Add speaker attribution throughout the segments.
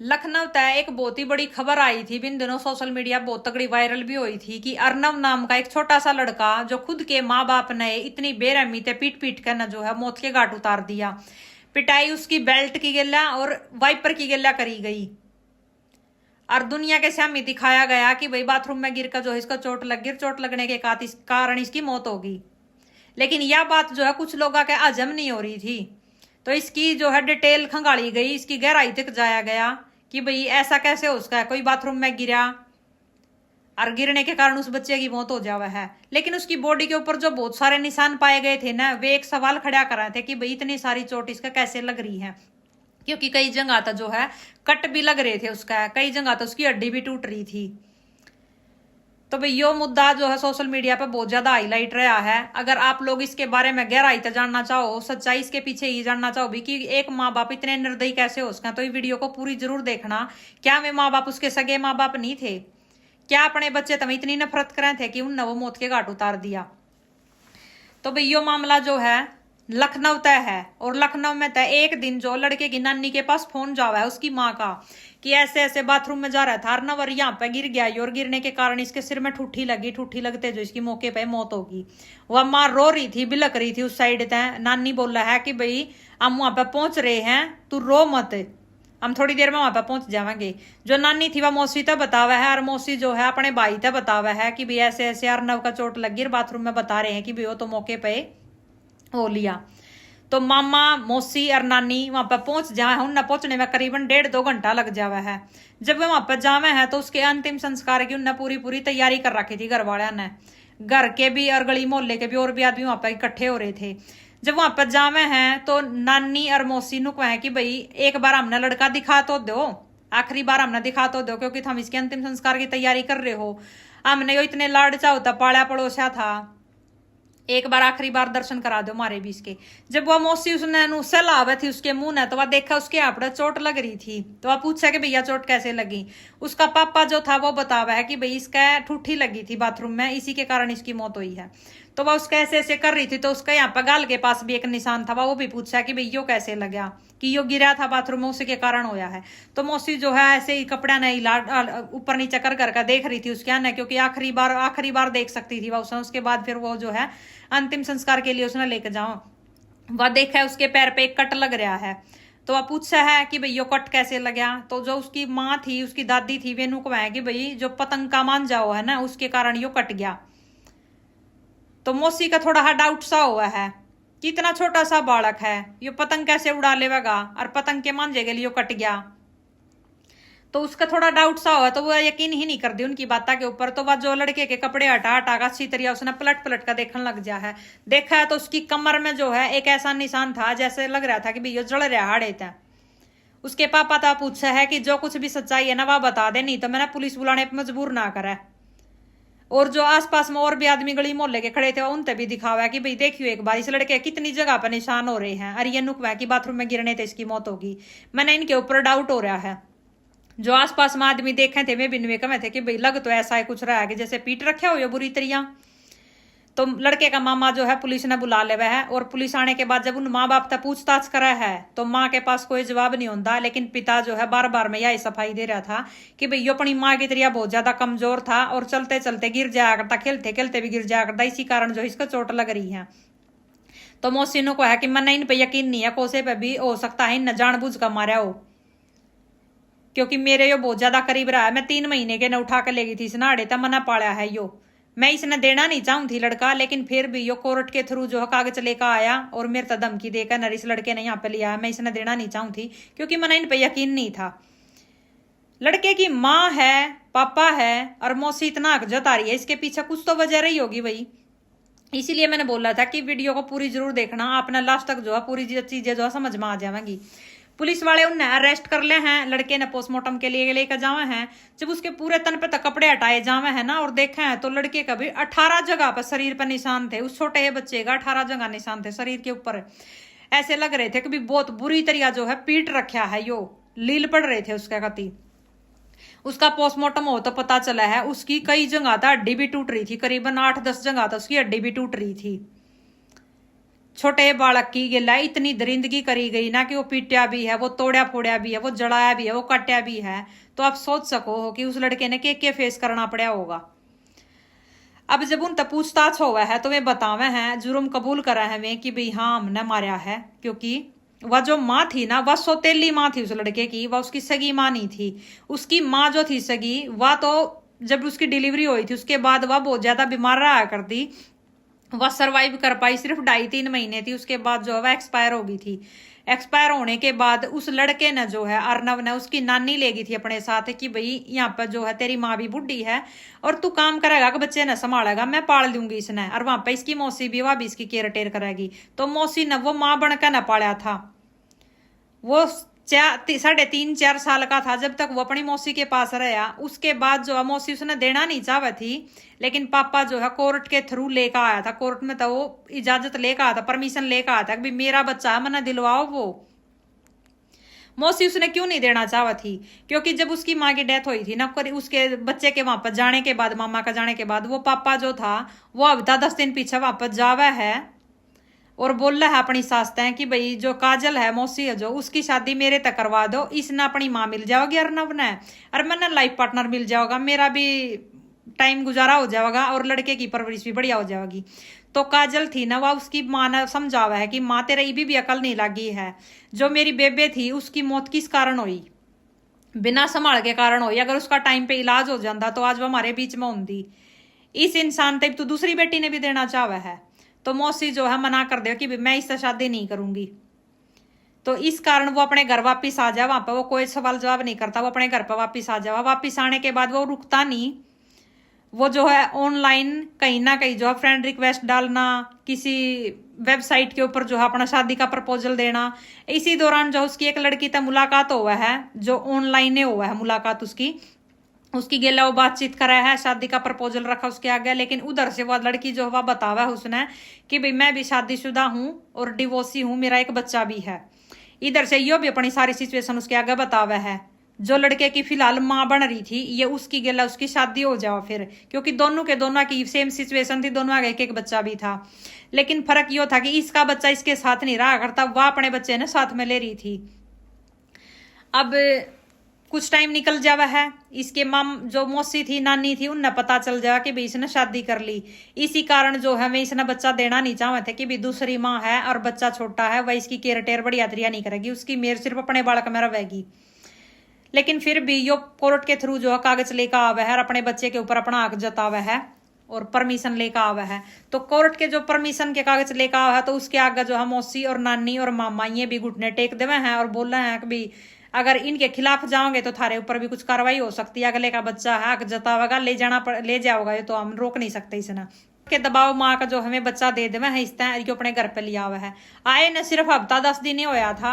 Speaker 1: लखनऊ तय एक बहुत ही बड़ी खबर आई थी। बिन दिनों सोशल मीडिया बहुत तगड़ी वायरल भी हुई थी कि अर्नव नाम का एक छोटा सा लड़का जो खुद के माँ बाप ने इतनी बेरहमी से पीट पीट कर न जो है मौत के घाट उतार दिया। पिटाई उसकी बेल्ट की गिल्ला और वाइपर की गिल्ला करी गई और दुनिया के सामने दिखाया गया कि भाई बाथरूम में गिर कर जो है इसका चोट लग गिर चोट लगने के कारण इसकी मौत होगी। लेकिन यह बात जो है कुछ लोगों के हजम नहीं हो रही थी, तो इसकी जो है डिटेल खंगाली गई, इसकी गहराई तक जाया गया कि भाई ऐसा कैसे हो सकता है कोई बाथरूम में गिरा और गिरने के कारण उस बच्चे की मौत हो जावा है। लेकिन उसकी बॉडी के ऊपर जो बहुत सारे निशान पाए गए थे ना, वे एक सवाल खड़ा कर रहे थे कि भाई इतनी सारी चोट इसका कैसे लग रही है, क्योंकि कई जगह तो जो है कट भी लग रहे थे उसका, कई जगह तो उसकी हड्डी भी टूट रही थी। तो भाई यो मुद्दा जो है सोशल मीडिया पे बहुत ज्यादा हाईलाइट रहा है। अगर आप लोग इसके बारे में गहराई से जानना चाहो, सच्चाई इसके पीछे ही जानना चाहो भी कि एक माँ बाप इतने निर्दयी कैसे हो सके, तो ये वीडियो को पूरी जरूर देखना। क्या वे माँ बाप उसके सगे माँ बाप नहीं थे? क्या अपने बच्चे तब इतनी नफरत कर रहे थे कि उनने वो मौत के घाट उतार दिया? तो भाई यो मामला जो है लखनऊ तय है, और लखनऊ में तय एक दिन जो लड़के की नानी के पास फोन जावा है उसकी माँ का कि ऐसे ऐसे बाथरूम में जा रहा था अर्नव और यहाँ पे गिर गया, और गिरने के कारण इसके सिर में ठुट्ठी लगी, ठुट्ठी लगते जो इसकी मौके पे मौत होगी। वह माँ रो रही थी, बिलक रही थी उस साइड तय। नानी बोल रहा है कि भाई हम वहां पे पहुंच रहे हैं, तू रो मत, हम थोड़ी देर में वहां पे पहुंच जाएंगे। जो नानी थी वह मौसी तक बतावा है, और मौसी जो है अपने भाई तक बतावा है कि भाई ऐसे ऐसे अर्नव का चोट लगी, बाथरूम में बता रहे हैं कि भाई वो तो मौके पे हो लिया। तो मामा मौसी और नानी वहां पर पहुंच जाए हैं, उनने पहुंचने में करीबन 1.5-2 घंटा लग जावा है। जब वे वहां पर जावे हैं तो उसके अंतिम संस्कार की उनने पूरी पूरी तैयारी कर रखी थी घर वाले ने। घर के भी और गली मोहल्ले के भी और भी आदमी वहां पर इकट्ठे हो रहे थे। जब वहां पर जावे हैं तो नानी और मौसी नुक है कि भाई एक बार हमने लड़का दिखा तो दो, आखिरी बार हमने दिखा तो दो, क्योंकि हम इसके अंतिम संस्कार की तैयारी कर रहे हो। हमने यो इतने लाड चाहता पाड़ा पड़ोसा था, एक बार आखिरी बार दर्शन करा दो मारे भी इसके। जब वह मौसी उसने सलावे थी उसके मुंह ने, तो वह देखा उसके आप चोट लग रही थी, तो वह पूछा कि भैया चोट कैसे लगी। उसका पापा जो था वो बतावा है कि भाई इसका ठूठी लगी थी बाथरूम में, इसी के कारण इसकी मौत हुई है। तो वह उसका ऐसे ऐसे कर रही थी, तो उसका यहाँ पर गाल के पास भी एक निशान था, वो भी पूछा कि भाई यो कैसे लगा, कि यो गिरा था बाथरूम में उसी के कारण होया है। तो मौसी जो है ऐसे ही कपड़ा नहीं ऊपर नीचे कर कर देख रही थी उसके आने, क्योंकि आखिरी बार देख सकती थी वह उसके बाद फिर वो जो है अंतिम संस्कार के लिए उसने लेकर जाओ। वह देखा है उसके पैर पे एक कट लग रहा है, तो वह पूछा है कि भाई यो कट कैसे लगा। तो जो उसकी माँ थी, उसकी दादी थी, वेनू को है कि भाई जो पतंग का मान जाओ है ना, उसके कारण यो कट गया। तो मौसी का थोड़ा हा डाउट सा हुआ है कि इतना छोटा सा बालक है, यो पतंग कैसे उड़ा लेगा, और पतंग के मांझे के लिए कट गया। तो उसका थोड़ा डाउट सा हुआ, तो वो यकीन ही नहीं कर दी उनकी बात के ऊपर। तो वह जो लड़के के कपड़े हटा हटा का अच्छी तरह उसने पलट पलट का देखने लग जा है। देखा है तो उसकी कमर में जो है एक ऐसा निशान था जैसे लग रहा था कि भाई जड़ रहा हाड़े था। उसके पापा था पूछा है कि जो कुछ भी सच्चाई है ना वह बता दे, नहीं तो मैंने पुलिस बुलाने पर मजबूर ना करे। और जो आसपास में और भी आदमी गली मोहल्ले के खड़े थे उन पे भी दिखावा है कि भाई देखियो एक बार इस लड़के कितनी जगह पर निशान हो रहे हैं, और ये नुकवा की बाथरूम में गिरने थे इसकी मौत होगी। मैंने इनके ऊपर डाउट हो रहा है। जो आसपास में आदमी देखे थे वे बिनवे कमे थे कि भाई लग तो ऐसा है कुछ रहा है कि जैसे पीट रखे हो या बुरी तरिया। तो लड़के का मामा जो है पुलिस ने बुला ले है, और पुलिस आने के बाद जब उन माँ बाप तक पूछताछ करा है तो माँ के पास कोई जवाब नहीं होता। लेकिन पिता जो है बार बार में यही सफाई दे रहा था कि भाई यो अपनी माँ की तरह बहुत ज्यादा कमजोर था, और चलते चलते गिर जाया करता, खेलते खेलते भी गिर जाया करता, इसी कारण जो इसको चोट लग रही है। तो मोहसिनों को है कि मैंने इन पे यकीन नहीं है, कोसे पे भी हो सकता है इन जानबूझ कर मारा हो, क्योंकि मेरे यो बहुत ज्यादा करीब रहा है। मैं 3 महीने के न उठा कर ले गई थी इस नाड़े तक, मना पाया है यो। मैं इसने देना नहीं चाहूँ थी लड़का, लेकिन फिर भी यो कोर्ट के थ्रू जो है कागज लेकर आया और मेरे तक धमकी देकर नर इस लड़के ने यहाँ पे लिया। मैं इसने देना नहीं चाहूँ थी क्योंकि मैंने इन पे यकीन नहीं था। लड़के की माँ है, पापा है, और मौसी इतना हक जता रही है, इसके पीछे कुछ तो वजह रही होगी भाई। इसीलिए मैंने बोला था कि वीडियो को पूरी जरूर देखना, आपने लास्ट तक जो है पूरी चीजें जो है समझ में आ जाएंगी। पुलिस वाले उन्हें अरेस्ट कर ले हैं, लड़के ने पोस्टमार्टम के लिए लेकर जावे हैं। जब उसके पूरे तन पे तक कपड़े हटाए जावे हैं ना और देखे हैं तो लड़के का भी 18 जगह पर शरीर पर निशान थे। उस छोटे बच्चे का 18 जगह निशान थे शरीर के ऊपर। ऐसे लग रहे थे कि भी बहुत बुरी तरह जो है पीट रखा है, यो लील पड़ रहे थे उसके गति। उसका पोस्टमार्टम हो तो पता चला है उसकी कई जगह था हड्डी भी टूट रही थी, करीबन 8-10 जगह था उसकी हड्डी भी टूट रही थी। छोटे बालक की गिला इतनी दरिंदगी करी गई ना कि वो पीटा भी है, वो तोड़ा फोड़ा भी है, वो जड़ाया भी है, वो काटा भी है। तो आप सोच सको हो कि उस लड़के ने क्या फेस करना पड़ा होगा। अब जब उन तक पूछताछ हुआ है तो वे बतावे हैं, जुर्म कबूल करा है वे कि भाई हाँ हमने मारा है, क्योंकि वह जो माँ थी ना, वह सौतेली माँ थी उस लड़के की, वह उसकी सगी माँ नहीं थी। उसकी माँ जो थी सगी, वह तो जब उसकी डिलीवरी हुई थी उसके बाद वह बहुत ज्यादा बीमार रहा करती। वह सरवाइव कर पाई सिर्फ 2.5-3 महीने थी, उसके बाद जो है वह एक्सपायर हो गई थी। एक्सपायर होने के बाद उस लड़के ने जो है, अर्नव ने, उसकी नानी ले गई थी अपने साथ कि भाई यहाँ पर जो है तेरी माँ भी बुढ़ी है और तू काम करेगा कि बच्चे ने संभालेगा, मैं पाल दूंगी इसने, और वहां पर इसकी मौसी भी, वह भी इसकी केयर टेयर करेगी। तो मौसी ने वो माँ बनकर न पाला था। वो 3.5-4 साल का था जब तक वो अपनी मौसी के पास रहा। उसके बाद जो है मौसी उसने देना नहीं चाहा थी, लेकिन पापा जो है कोर्ट के थ्रू लेकर आया था। कोर्ट में तो वो इजाजत लेकर आया था, परमिशन लेकर आया था कि मेरा बच्चा है, मना दिलवाओ। वो मौसी उसने क्यों नहीं देना चाहा थी, क्योंकि जब उसकी माँ की डेथ हुई थी ना, उसके बच्चे के वहां पर जाने के बाद, मामा का जाने के बाद, वो पापा जो था वो अब 10 दिन पीछे वापस जावा है और बोल रहा है अपनी सास तय कि भाई जो काजल है मौसी है जो, उसकी शादी मेरे तक करवा दो, इसने अपनी माँ मिल जाओगी अर्नव ने, और मैंने लाइफ पार्टनर मिल जाओगा, मेरा भी टाइम गुजारा हो जाएगा और लड़के की परवरिश भी बढ़िया हो जाएगी। तो काजल थी ना, वह उसकी माँ ने समझावा है कि माँ तेरे भी अकल नहीं लगी है, जो मेरी बेबे थी उसकी मौत किस कारण हुई, बिना संभाल के कारण हुई। अगर उसका टाइम पे इलाज हो जाता तो आज वो हमारे बीच में होती। इस इंसान तक तो दूसरी बेटी ने भी देना चाहा है। तो मौसी जो है मना कर दे कि मैं इससे शादी नहीं करूंगी। तो इस कारण वो अपने घर वापिस आ जाए, वहां पर वो कोई सवाल जवाब नहीं करता, वो अपने घर पर वापिस आ जाए। वापिस आने के बाद वो रुकता नहीं, वो जो है ऑनलाइन कहीं ना कहीं जो है फ्रेंड रिक्वेस्ट डालना, किसी वेबसाइट के ऊपर जो है अपना शादी का प्रपोजल देना। इसी दौरान जो उसकी एक लड़की तक मुलाकात हुआ है, जो ऑनलाइन हुआ है मुलाकात उसकी गेला वो बातचीत करा है, शादी का प्रपोजल रखा उसके आगे। लेकिन उधर से वह लड़की जो वह बतावा है उसने कि भाई मैं भी शादीशुदा हूँ और डिवोर्सी हूँ, मेरा एक बच्चा भी है। इधर से यो भी अपनी सारी सिचुएशन उसके आगे बतावा है। जो लड़के की फिलहाल माँ बन रही थी, ये उसकी गेला उसकी शादी हो जाओ फिर, क्योंकि दोनों के दोनों की सेम सिचुएशन थी, दोनों आगे एक बच्चा भी था। लेकिन फर्क यो था कि इसका बच्चा इसके साथ नहीं रहा करता, वह अपने बच्चे ने साथ में ले रही थी। अब कुछ टाइम निकल जावा है, इसके माम जो मौसी थी, नानी थी, उन्हें पता चल जावा कि भाई इसने शादी कर ली। इसी कारण जो है मैं इसने बच्चा देना नहीं चाहते थे कि भाई दूसरी माँ है और बच्चा छोटा है, वह इसकी केयर टेयर बढ़िया तरिया नहीं करेगी, उसकी मेयर सिर्फ अपने बालक में रहेगी। लेकिन फिर भी यो कोर्ट के थ्रू जो है कागज लेकर आवा है और अपने बच्चे के ऊपर अपना हक जतावा है और परमिशन लेकर आवा है। तो कोर्ट के जो परमिशन के कागज लेकर आवा है, तो उसके आगे जो है मौसी और नानी और मामा ये भी घुटने टेक देवे हैं और बोल रहे हैं कि भाई अगर इनके खिलाफ जाओगे तो थारे ऊपर भी कुछ कार्रवाई हो सकती है, अगले का बच्चा है, हक जतावेगा, ले जाओगा, ये तो हम रोक नहीं सकते इसने के दबाव। माँ का जो हमें बच्चा दे देवे है, इस तरह अपने घर पे लिया हुआ है। आए न सिर्फ हफ्ता 10 दिन ही होया था,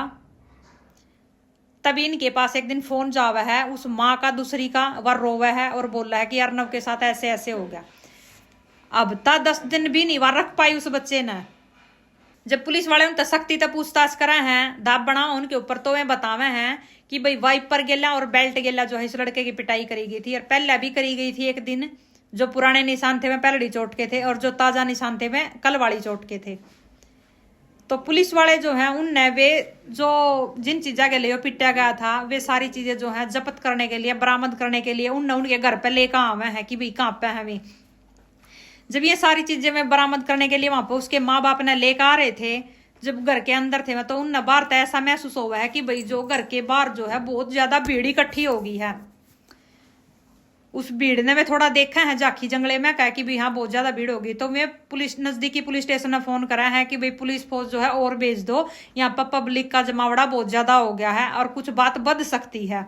Speaker 1: तभी इनके पास एक दिन फोन जावा है उस माँ का, दूसरी का, वह रोवा है और बोल रहा है कि अर्नव के साथ ऐसे ऐसे हो गया। अब तक 10 दिन भी नहीं वार रख पाई उस बच्चे ने। जब पुलिस वाले उन सख्ती तक पूछताछ करा है, दाब बना उनके ऊपर, तो वे बतावे हैं कि भाई वाइपर गेला और बेल्ट गेला जो है इस लड़के की पिटाई करी गई थी, और पहले भी करी गई थी एक दिन। जो पुराने निशान थे वे पहलड़ी चोट के थे और जो ताजा निशान थे वे कल वाली चोट के थे। तो पुलिस वाले जो है उनने वे जो जिन चीजा के लिए पिटा गया था, वे सारी चीजें जो है जब्त करने के लिए, बरामद करने के लिए उनने उनके घर पे लेकर आवे हैं कि भाई कहाँ पे है वे। जब ये सारी चीजें मैं बरामद करने के लिए वहां पर उसके माँ बाप ने लेकर आ रहे थे, जब घर के अंदर थे तो उन बाहर तो ऐसा महसूस हुआ है कि भाई जो घर के बाहर जो है बहुत ज्यादा भीड़ इकट्ठी हो गई है। उस भीड़ ने मैं थोड़ा देखा है जाखी जंगले में, कहा कि भाई हाँ बहुत ज्यादा भीड़ होगी। तो मैं नजदीकी पुलिस स्टेशन में फोन करा है कि भाई पुलिस फोर्स जो है और भेज दो, यहाँ पर पब्लिक का जमावड़ा बहुत ज्यादा हो गया है और कुछ बात बढ़ सकती है।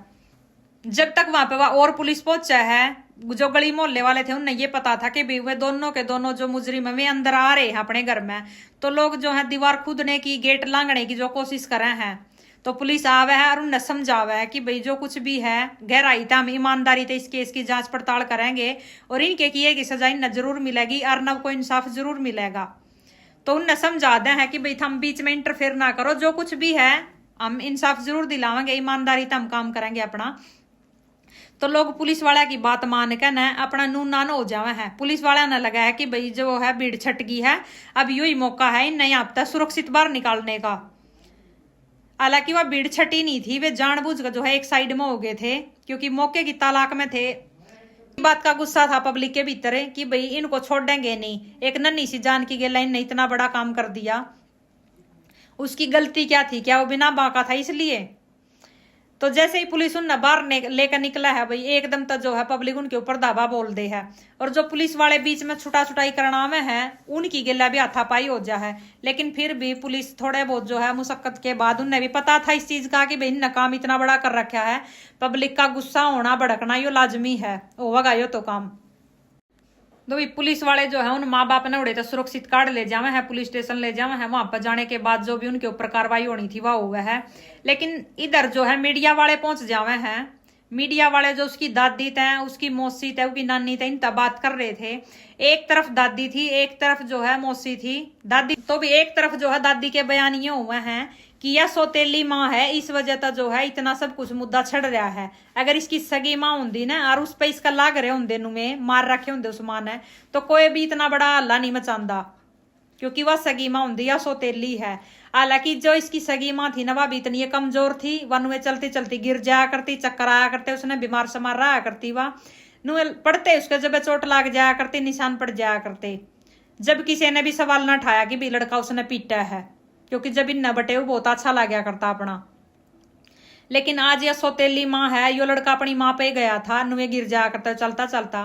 Speaker 1: जब तक वहां पे और पुलिस पहुंचा है, जो गली मोहल्ले वाले थे उन्हें ये पता था कि भाई वे दोनों के दोनों जो मुजरिम है वे अंदर आ रहे हैं अपने घर में। तो लोग जो है दीवार कूदने की, गेट लांघने की जो कोशिश कर रहे हैं, तो पुलिस आवे है और उन्हें समझावा है कि भाई जो कुछ भी है गहराई था, हम ईमानदारी से इस केस की जांच पड़ताल करेंगे और इनके किए की सजा इन्हें जरूर मिलेगी, अर्नव को इंसाफ जरूर मिलेगा। तो उन्हें समझा दे है कि भाई हम बीच में इंटरफेयर ना करो, जो कुछ भी है हम इंसाफ जरूर दिलावेंगे, ईमानदारी से हम काम करेंगे अपना। तो लोग पुलिस वाला की बात मान के न अपना नून नान हो जावे है। पुलिस वाला ने लगा है कि भाई जो है भीड़ छटकी है, अब यही मौका है इन यहाँ तक सुरक्षित बाहर निकालने का। हालांकि वह भीड़ छटी नहीं थी, वे जानबूझकर जो है एक साइड में हो गए थे, क्योंकि मौके की तालाक में थे। बात का गुस्सा था पब्लिक के भीतर कि भाई इनको छोड़ेंगे नहीं, एक नन्ही सी जान की गेला ने इतना बड़ा काम कर दिया। उसकी गलती क्या थी? क्या वो बिना बाका था इसलिए? तो जैसे ही पुलिस उन बाहर लेकर निकला है भाई, एकदम तो जो है पब्लिक उनके ऊपर दावा बोल दे है। और जो पुलिस वाले बीच में छुटा छुटाई करना में है, उनकी गिल्ला भी हाथापाई हो जा है। लेकिन फिर भी पुलिस थोड़े बहुत जो है मुशक्कत के बाद, उन्हें भी पता था इस चीज का कि भाई इनने काम इतना बड़ा कर रखा है, पब्लिक का गुस्सा होना भड़कना यो लाजमी है, होगा यो तो काम। तो भी पुलिस वाले जो है उन माँ बाप ने उड़े तो सुरक्षित कार्ड ले जावे है, पुलिस स्टेशन ले जावे है। वहां पर जाने के बाद जो भी उनके ऊपर कार्रवाई होनी थी वह हुआ है। लेकिन इधर जो है मीडिया वाले पहुंच जावे हैं। मीडिया वाले जो उसकी दादी थे, उसकी मौसी थे, उसकी नानी थे, इन तब बात कर रहे थे। एक तरफ दादी थी, एक तरफ जो है मौसी थी। दादी तो भी एक तरफ जो है दादी के बयान ये हुए हैं कि यह सौतेली माँ है, इस वजह से जो है इतना सब कुछ मुद्दा छड़ रहा है। अगर इसकी सगी माँ होंगी ना और उस पर इसका लाग रहे होंगे नुए मार रखे होंगे उस माँ ने, तो कोई भी इतना बड़ा हल्ला नहीं मचांदा, क्योंकि वह सगी माँ होंगी या सौतेली है। हालांकि जो इसकी सगी माँ थी ना, वह भी इतनी कमजोर थी, वन में चलती चलती गिर जाया करती, चक्कर आया करते, उसने बीमार समार रहा करती, वह नुए पड़ते उसके जब चोट लाग जाया करती, निशान पड़ जाया करते। जब किसी ने भी सवाल न उठाया कि भी लड़का उसने पीटा है, क्योंकि जब इन बटे वो बहुत अच्छा लगा करता अपना। लेकिन आज यह सौतेली माँ है, यो लड़का अपनी माँ पे गया था, नुए गिर जाया करता चलता चलता।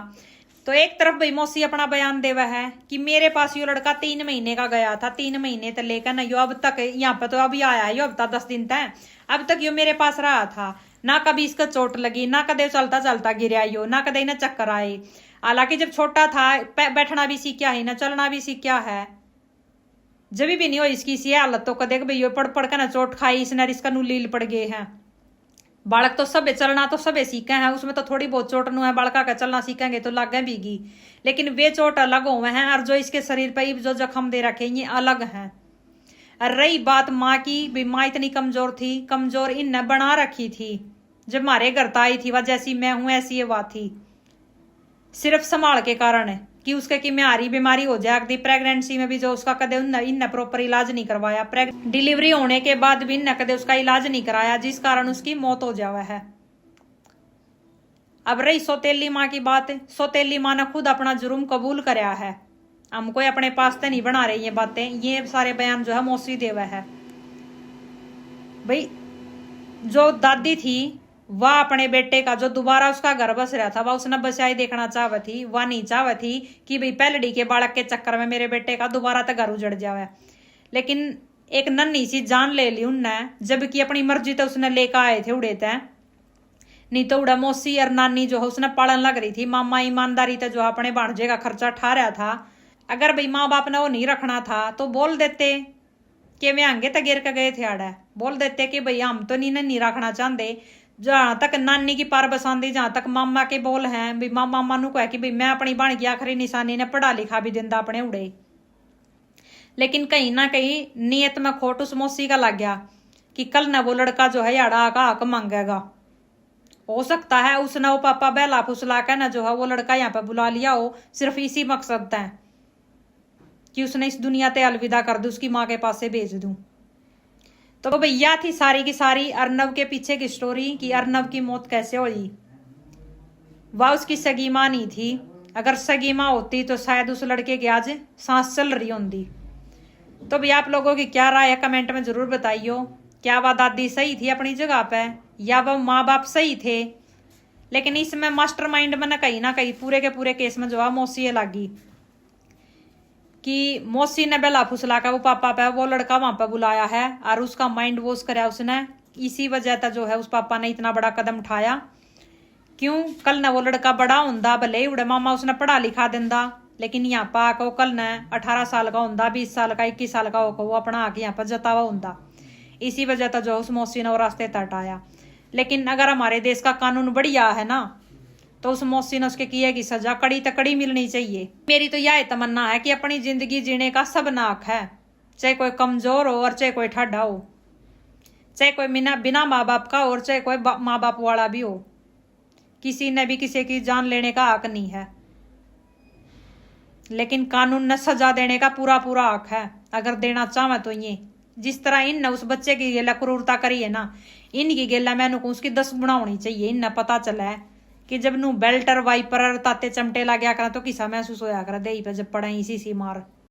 Speaker 1: तो एक तरफ भाई मौसी अपना बयान देवा है कि मेरे पास यो लड़का 3 महीने का गया था, 3 महीने तक लेकर ना यो अब तक यहाँ पे तो अभी आया है, यो अब तक 10 दिन तक, अब तक यो मेरे पास रहा था, ना कभी इसका चोट लगी, ना कदे चलता चलता गिरा यो, ना कदे ना चक्कर आए। हालांकि जब छोटा था बैठना भी सीखा है ना, चलना भी सीखा है। जब भी नहीं हो इसकी सी हालत तो कदे भाई पढ़ पढ़ कर ना चोट खाई इसने, इसका नू लील पड़ गए हैं। बालक तो सबे चलना तो सबे सीखे हैं, उसमें तो थोड़ी बहुत चोट नू है, बालका का चलना सीखेंगे तो लागे भीगी। लेकिन वे चोट अलग हुए हैं और जो इसके शरीर पर जो जख्म दे रखे ये अलग हैं। और रही बात माँ की, भी माँ इतनी कमजोर थी, कमजोर इन बना रखी थी। जब हमारे घर तो आई थी वह जैसी मैं हूं ऐसी ये बात थी, सिर्फ संभाल के कारण है कि उसके की म्यारी बीमारी हो जाए। प्रेगनेंसी में भी जो उसका कदे इन प्रॉपर इलाज नहीं करवाया, डिलीवरी होने के बाद भी इन कदे उसका इलाज नहीं कराया, जिस कारण उसकी मौत हो जावा है। अब रही सौतेली माँ की बात, सौतेली माँ ने खुद अपना जुर्म कबूल कराया है, हमको अपने पास तो नहीं बना रही ये बातें, ये सारे बयान जो है मौसी देवा है। भाई जो दादी थी वह अपने बेटे का जो दोबारा उसका घर बस रहा था वह उसने बसाई देखना चाहती थी, वह नहीं चाहती थी कि भाई पहलड़ी के बालक के चक्कर में मेरे बेटे का दोबारा तक घर उजड़ जावे। लेकिन एक नन्ही सी जान ले ली उनने, जबकि अपनी मर्जी तो उसने लेकर आए थे उड़े थे, नहीं तो उड़ा मौसी और नानी जो है उसने पालन लग रही थी। मामा ईमानदारी तो जो अपने भांजे का खर्चा ठा रहा था। अगर भाई माँ बाप ने वो नहीं रखना था तो बोल देते कि मैं आगे तक गिर के गए थे, आड़ा बोल देते कि भाई हम तो नहीं रखना चाहते। जहां तक नानी की पार बसांदी, जहां तक मामा के बोल हैं भी मामा नू कह कि भाई मैं अपनी बन की आखिरी निशानी ने पढ़ा लिखा भी दिंदा अपने उड़े। लेकिन कहीं ना कहीं नियत में खोट उस मौसी का लग गया कि कल न वो लड़का जो है याड़ा का हक मांगेगा। हो सकता है उसने वो पापा बहला फुसला कर न जो है वो लड़का यहाँ पे बुला लिया हो, सिर्फ इसी मकसद है कि उसने इस दुनिया ते अलविदा कर दू, उसकी माँ के पास से भेज दूं। तो भैया थी सारी की सारी अर्नब के पीछे की स्टोरी कि अर्नब की मौत कैसे हुई। वह उसकी सगी माँ नहीं थी, अगर सगी माँ होती तो शायद उस लड़के की आज सांस चल रही होती। तो भैया आप लोगों की क्या राय है कमेंट में जरूर बताइयो। क्या वह दादी सही थी अपनी जगह पे या वह माँ बाप सही थे? लेकिन इसमें मास्टरमाइंड में ना कहीं पूरे के पूरे केस में जो है मौसी लगी कि मौसी ने बेला फुसला का वो पापा पे वो लड़का वहां पे बुलाया है और उसका माइंड वॉश कराया उसने। इसी वजह से जो है उस पापा ने इतना बड़ा कदम उठाया। क्यों? कल न वो लड़का बड़ा होंदा, भले उड़े मामा उसने पढ़ा लिखा दिंदा, लेकिन यहाँ पा आके वो कल न 18 साल का होंदा, 20 साल का 21 साल का होकर वो अपना आके यहाँ पर जतावा होंदा। इसी वजह से जो उस मौसी ने वो रास्ते हटाया। लेकिन अगर हमारे देश का कानून बढ़िया है ना तो उस मौसी ने उसके किए की सजा कड़ी तकड़ी मिलनी चाहिए। मेरी तो यह तमन्ना है कि अपनी जिंदगी जीने का सब नाक है, चाहे कोई कमजोर हो और चाहे कोई ठाडा हो, चाहे कोई बिना माँ बाप का और चाहे कोई माँ बाप वाला भी हो। किसी ने भी किसी की जान लेने का हक नहीं है, लेकिन कानून ने सजा देने का पूरा पूरा हक है अगर देना चाहे तो। ये जिस तरह इन उस बच्चे की गेला क्रूरता करी है ना, इनकी गेला मैंने को उसकी 10 गुना होनी चाहिए। इन पता चला है कि जब नू बेल्टर वाइपर ताते चमटे लग गया करा तो किसा महसूस होया करा दे पे जब पड़ा इसी सी मार।